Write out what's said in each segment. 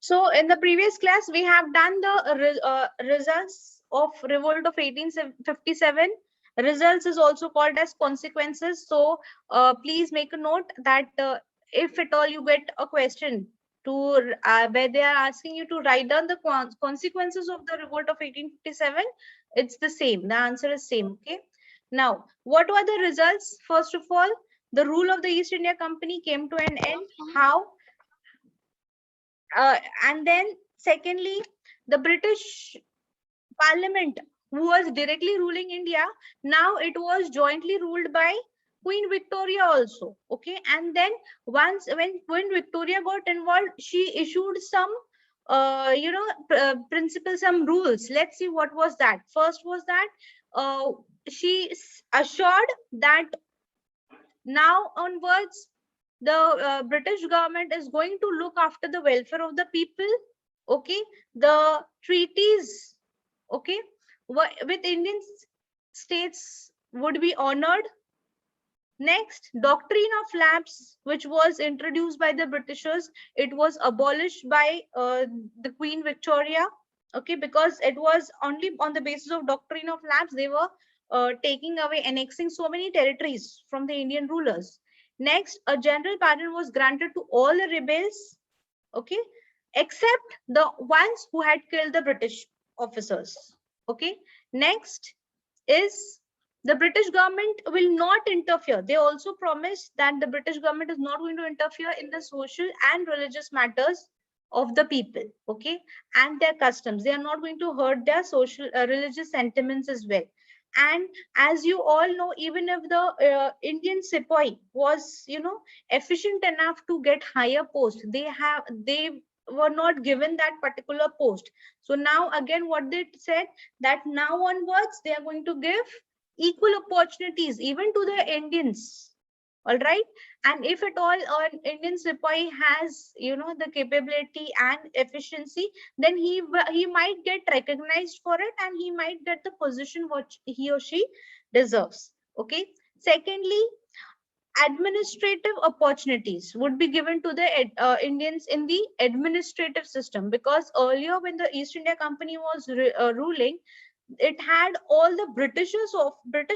So in the previous class, we have done the results of Revolt of 1857. Results is also called as consequences. So please make a note that if at all you get a question to where they are asking you to write down the consequences of the Revolt of 1857, it's the same. The answer is same. Okay. Now, what were the results? First of all, the rule of the East India Company came to an end. How? And then secondly, the British Parliament, who was directly ruling India, now it was jointly ruled by Queen Victoria also. Okay, and then once when Queen Victoria got involved, she issued some principles, some rules. Let's see what was that. First was that she assured that now onwards the British government is going to look after the welfare of the people. Okay, the treaties, okay, with Indian states would be honored. Next, doctrine of lapse, which was introduced by the Britishers, it was abolished by the Queen Victoria. Okay, because it was only on the basis of doctrine of lapse they were taking away, annexing so many territories from the Indian rulers. Next, a general pardon was granted to all the rebels, okay, except the ones who had killed the British officers. Okay. Next is the British government will not interfere. They also promised that the British government is not going to interfere in the social and religious matters of the people, okay, and their customs. They are not going to hurt their social, religious sentiments as well. And as you all know, even if the Indian sepoy was, efficient enough to get higher post, they were not given that particular post. So now again, what they said that now onwards they are going to give equal opportunities even to the Indians. All right. And if at all an Indian sepoy has, the capability and efficiency, then he might get recognized for it and he might get the position which he or she deserves. Okay. Secondly, administrative opportunities would be given to the Indians in the administrative system, because earlier when the East India Company was ruling, it had all the British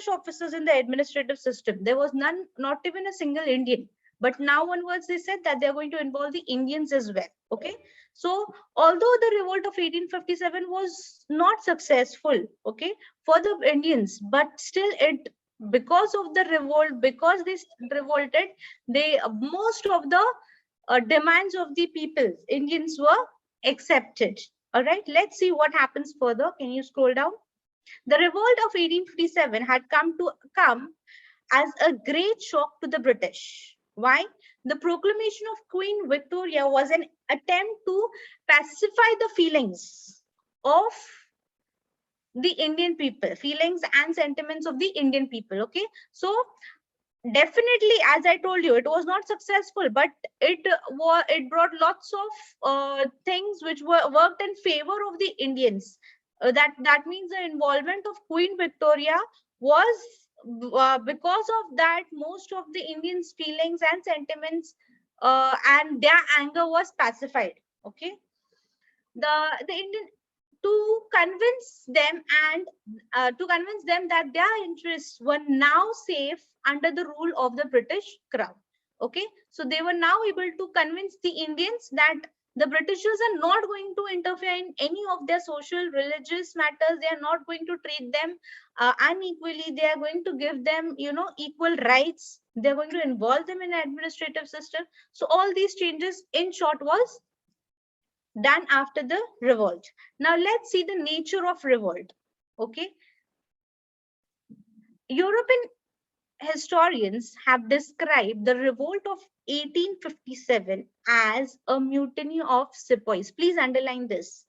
officers in the administrative system. There was none, not even a single Indian. But now onwards, they said that they're going to involve the Indians as well. Okay. So although the revolt of 1857 was not successful, okay, for the Indians, but still it, because of the revolt, because they revolted, they most of the demands of the people, Indians, were accepted. All right, let's see what happens further. Can you scroll down? The revolt of 1857 had come as a great shock to the British. Why? The proclamation of Queen Victoria was an attempt to pacify the feelings of the Indian people, feelings and sentiments of the Indian people. Okay, so definitely, as I told you, it was not successful, but it brought lots of things which were worked in favor of the Indians. That means the involvement of Queen Victoria was because of that, most of the Indians' feelings and sentiments and their anger was pacified. Okay, the Indian, to convince them that their interests were now safe under the rule of the British crown. Okay, so they were now able to convince the Indians that the Britishers are not going to interfere in any of their social, religious matters. They are not going to treat them unequally. They are going to give them, equal rights. They are going to involve them in the administrative system. So all these changes, in short, was done after the revolt. Now let's see the nature of revolt. Okay, European historians have described the revolt of 1857 as a mutiny of sepoys. Please underline this.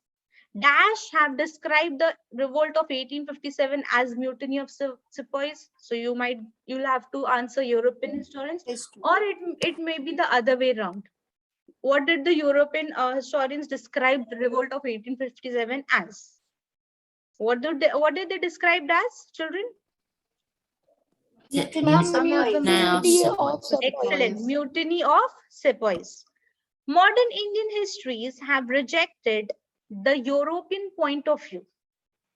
Dash have described the revolt of 1857 as mutiny of sepoys. So you'll have to answer European historians, or it may be the other way around. What did the European historians describe the revolt of 1857 as? What did they describe as, children? Mutiny of Excellent. Mutiny of sepoys. Modern Indian histories have rejected the European point of view.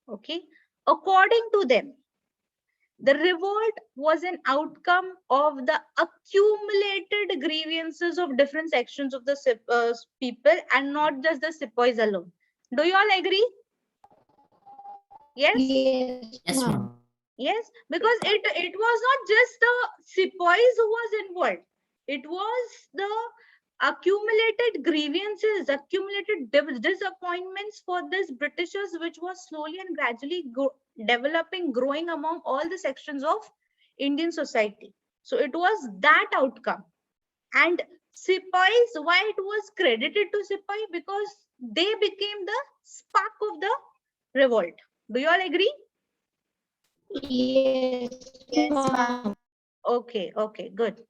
Okay. According to them, the revolt was an outcome of the accumulated grievances of different sections of the people and not just the sepoys alone. Do you all agree? Yes? Yes, ma'am. Yes, because it was not just the sepoys who was involved. It was the accumulated grievances, accumulated disappointments for this Britishers, which was slowly and gradually developing, growing among all the sections of Indian society. So it was that outcome. And sepoys, why it was credited to sepoy? Because they became the spark of the revolt. Do you all agree? Yes, ma'am. Okay, okay, good.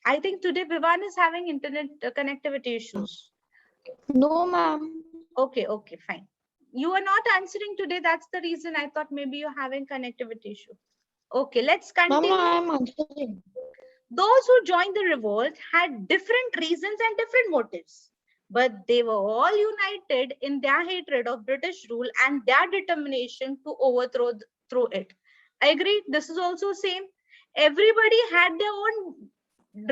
I think today Vivan is having internet connectivity issues. No, ma'am. Okay, okay, fine. You are not answering today. That's the reason I thought maybe you're having connectivity issue. Okay, let's Ma'am, continue. I am answering. Those who joined the revolt had different reasons and different motives, but they were all united in their hatred of British rule and their determination to overthrow it. I agree. This is also same. Everybody had their own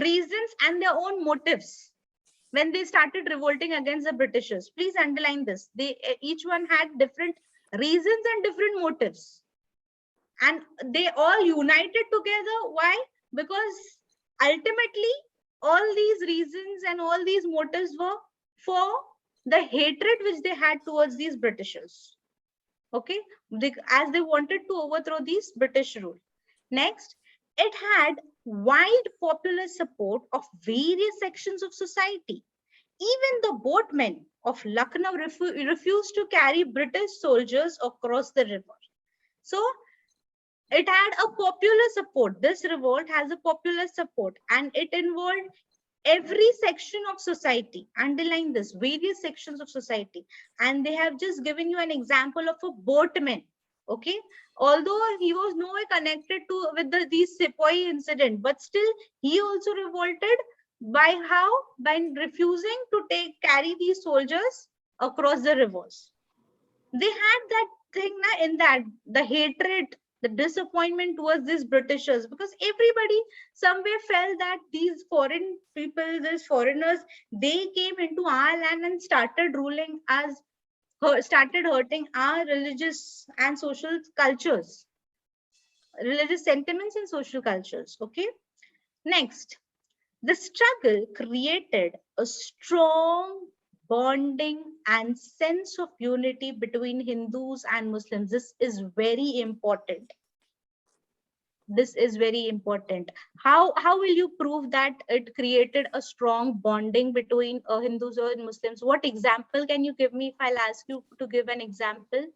reasons and their own motives when they started revolting against the Britishers. Please underline this. They each one had different reasons and different motives, and they all united together. Why? Because ultimately all these reasons and all these motives were for the hatred which they had towards these Britishers. Okay, as they wanted to overthrow these British rule. Next, it had wide popular support of various sections of society. Even the boatmen of Lucknow refused to carry British soldiers across the river. So it had a popular support. This revolt has a popular support, and it involved every section of society. Underline this, various sections of society. And they have just given you an example of a boatman. Okay, although he was no way connected to with these sepoy incident, but still he also revolted. By how? By refusing to carry these soldiers across the rivers. They had that thing in that the hatred, the disappointment towards these Britishers, because everybody somewhere felt that these foreign people, these foreigners, they came into our land and started ruling us, started hurting our religious and social cultures, religious sentiments and social cultures. Okay. Next, the struggle created a strong bonding and sense of unity between Hindus and Muslims. This is very important. This is very important. How will you prove that it created a strong bonding between Hindus and Muslims? What example can you give me if I'll ask you to give an example?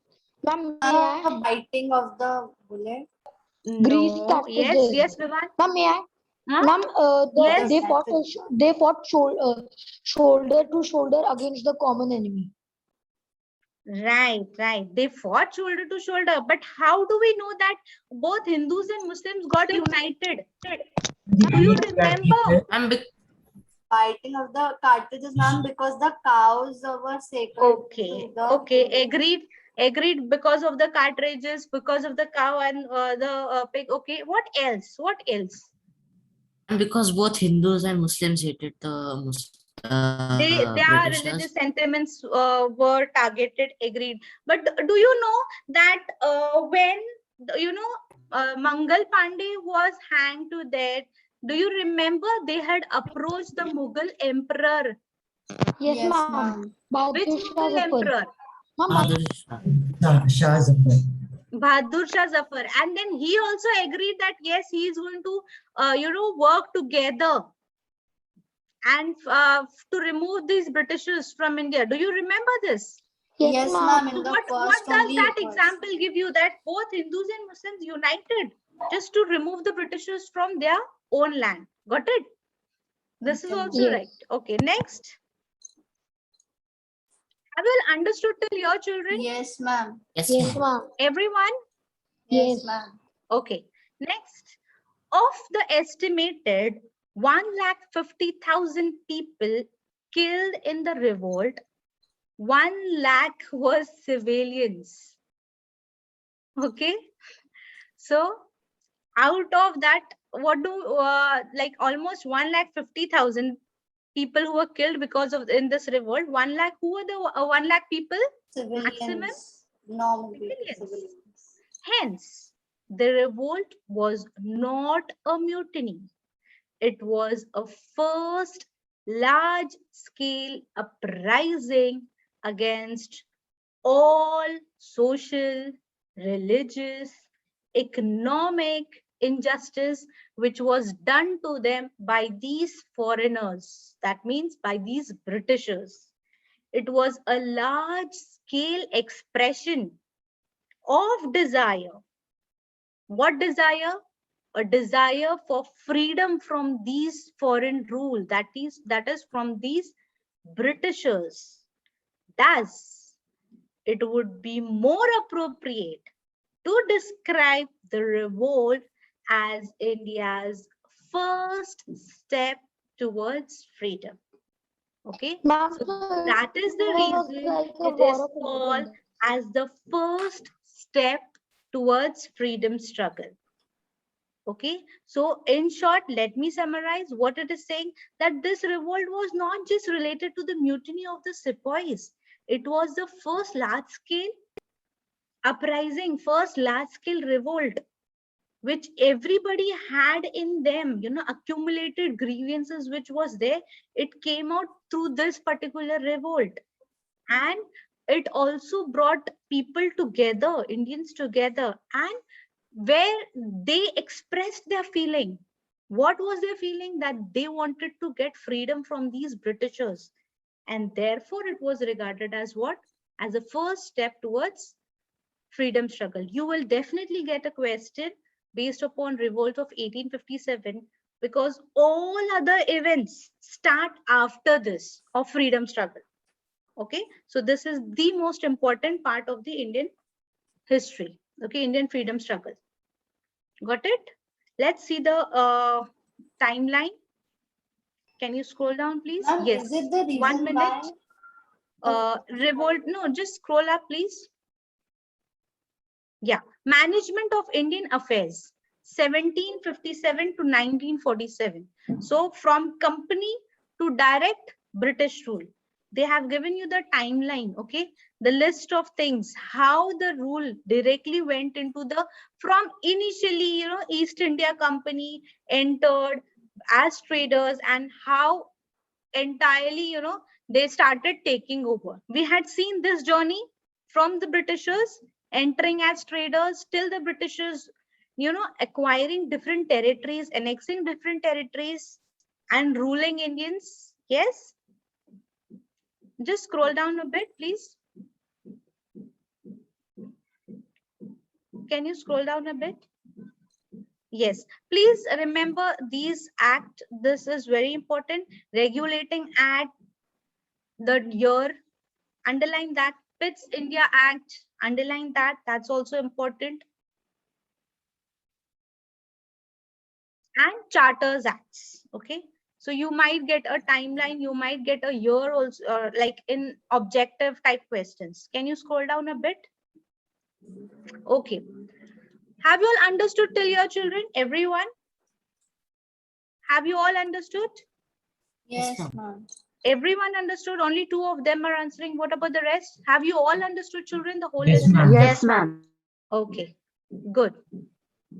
Ma'am, may I? Biting of the bullet. Greasy No. Yes, cartridges. yes, Vivan. Ma'am, may I? Huh? Ma'am, Yes. they fought shoulder to shoulder against the common enemy. Right, right. They fought shoulder to shoulder. But how do we know that both Hindus and Muslims got united? Do you remember? Biting of the cartridges, ma'am, because the cows were sacred. Okay, okay, agreed. Agreed, because of the cartridges, because of the cow and the pig. Okay, what else? What else? And because both Hindus and Muslims hated the Their Britishers. religious sentiments were targeted. Agreed. But do you know that when Mangal Pandey was hanged to death, do you remember they had approached the Mughal emperor? Yes, ma'am. Which Bahadur Shah Mughal Zafar. emperor? Shah Zafar. Bahadur Shah Zafar. And then he also agreed that yes, he is going to work together and to remove these Britishers from India. Do you remember this? Yes, ma'am. So what does that example give you, that both Hindus and Muslims united just to remove the Britishers from their own land? Got it? This is also Yes. right. Okay, next. Have you all understood till here, children? Yes, ma'am. Yes, Yes, ma'am. ma'am. Everyone? Yes. ma'am. Okay, next. Of the estimated 1,50,000 people killed in the revolt, 1 lakh was civilians. Okay, so out of that, what do like almost 1,50,000 people who were killed because of in this revolt. 1 lakh, who were the 1 lakh people? Maximum Civilians. Normal people. civilians. Civilians. Hence, the revolt was not a mutiny. It was a first large-scale uprising against all social, religious, economic injustice which was done to them by these foreigners. That means by these Britishers. It was a large-scale expression of desire. What desire? A desire for freedom from these foreign rule, that is from these Britishers. Thus, it would be more appropriate to describe the revolt as India's first step towards freedom. Okay, Ma'am, so so that is the it was reason like a it is war of called independence. as the first step towards freedom struggle. Okay, so in short, let me summarize what it is saying, that this revolt was not just related to the mutiny of the sepoys. It was the first large-scale uprising, first large-scale revolt, which everybody had in them, accumulated grievances which was there. It came out through this particular revolt. And it also brought people together, Indians together, and where they expressed their feeling. What was their feeling? That they wanted to get freedom from these Britishers. And therefore, it was regarded as what? As a first step towards freedom struggle. You will definitely get a question based upon revolt of 1857, because all other events start after this of freedom struggle. Okay, so this is the most important part of the Indian history. Okay, Indian freedom struggle. Got it? Let's see the timeline. Can you scroll down, please? Ma'am, Yes. is it the 1 reason minute. why Revolt. No, just scroll up, please. Yeah. Management of Indian affairs, 1757 to 1947. So from company to direct British rule. They have given you the timeline, okay? The list of things, how the rule directly went into the, from initially, East India Company entered as traders, and how entirely, they started taking over. We had seen this journey from the Britishers entering as traders till the Britishers, acquiring different territories, annexing different territories, and ruling Indians. Yes. Just scroll down a bit, please. Can you scroll down a bit? Yes, please remember these act. This is very important. Regulating Act, the year, underline that. Pitt's India Act, underline that. That's also important. And Charters Acts. Okay. So you might get a timeline, you might get a year also, like in objective type questions. Can you scroll down a bit? Okay. Have you all understood till here, children? Everyone? Have you all understood? Yes, ma'am. ma'am. Everyone understood. Only 2 of them are answering. What about the rest? Have you all understood, children, the whole Yes, lesson? ma'am. Yes, ma'am. Okay, good.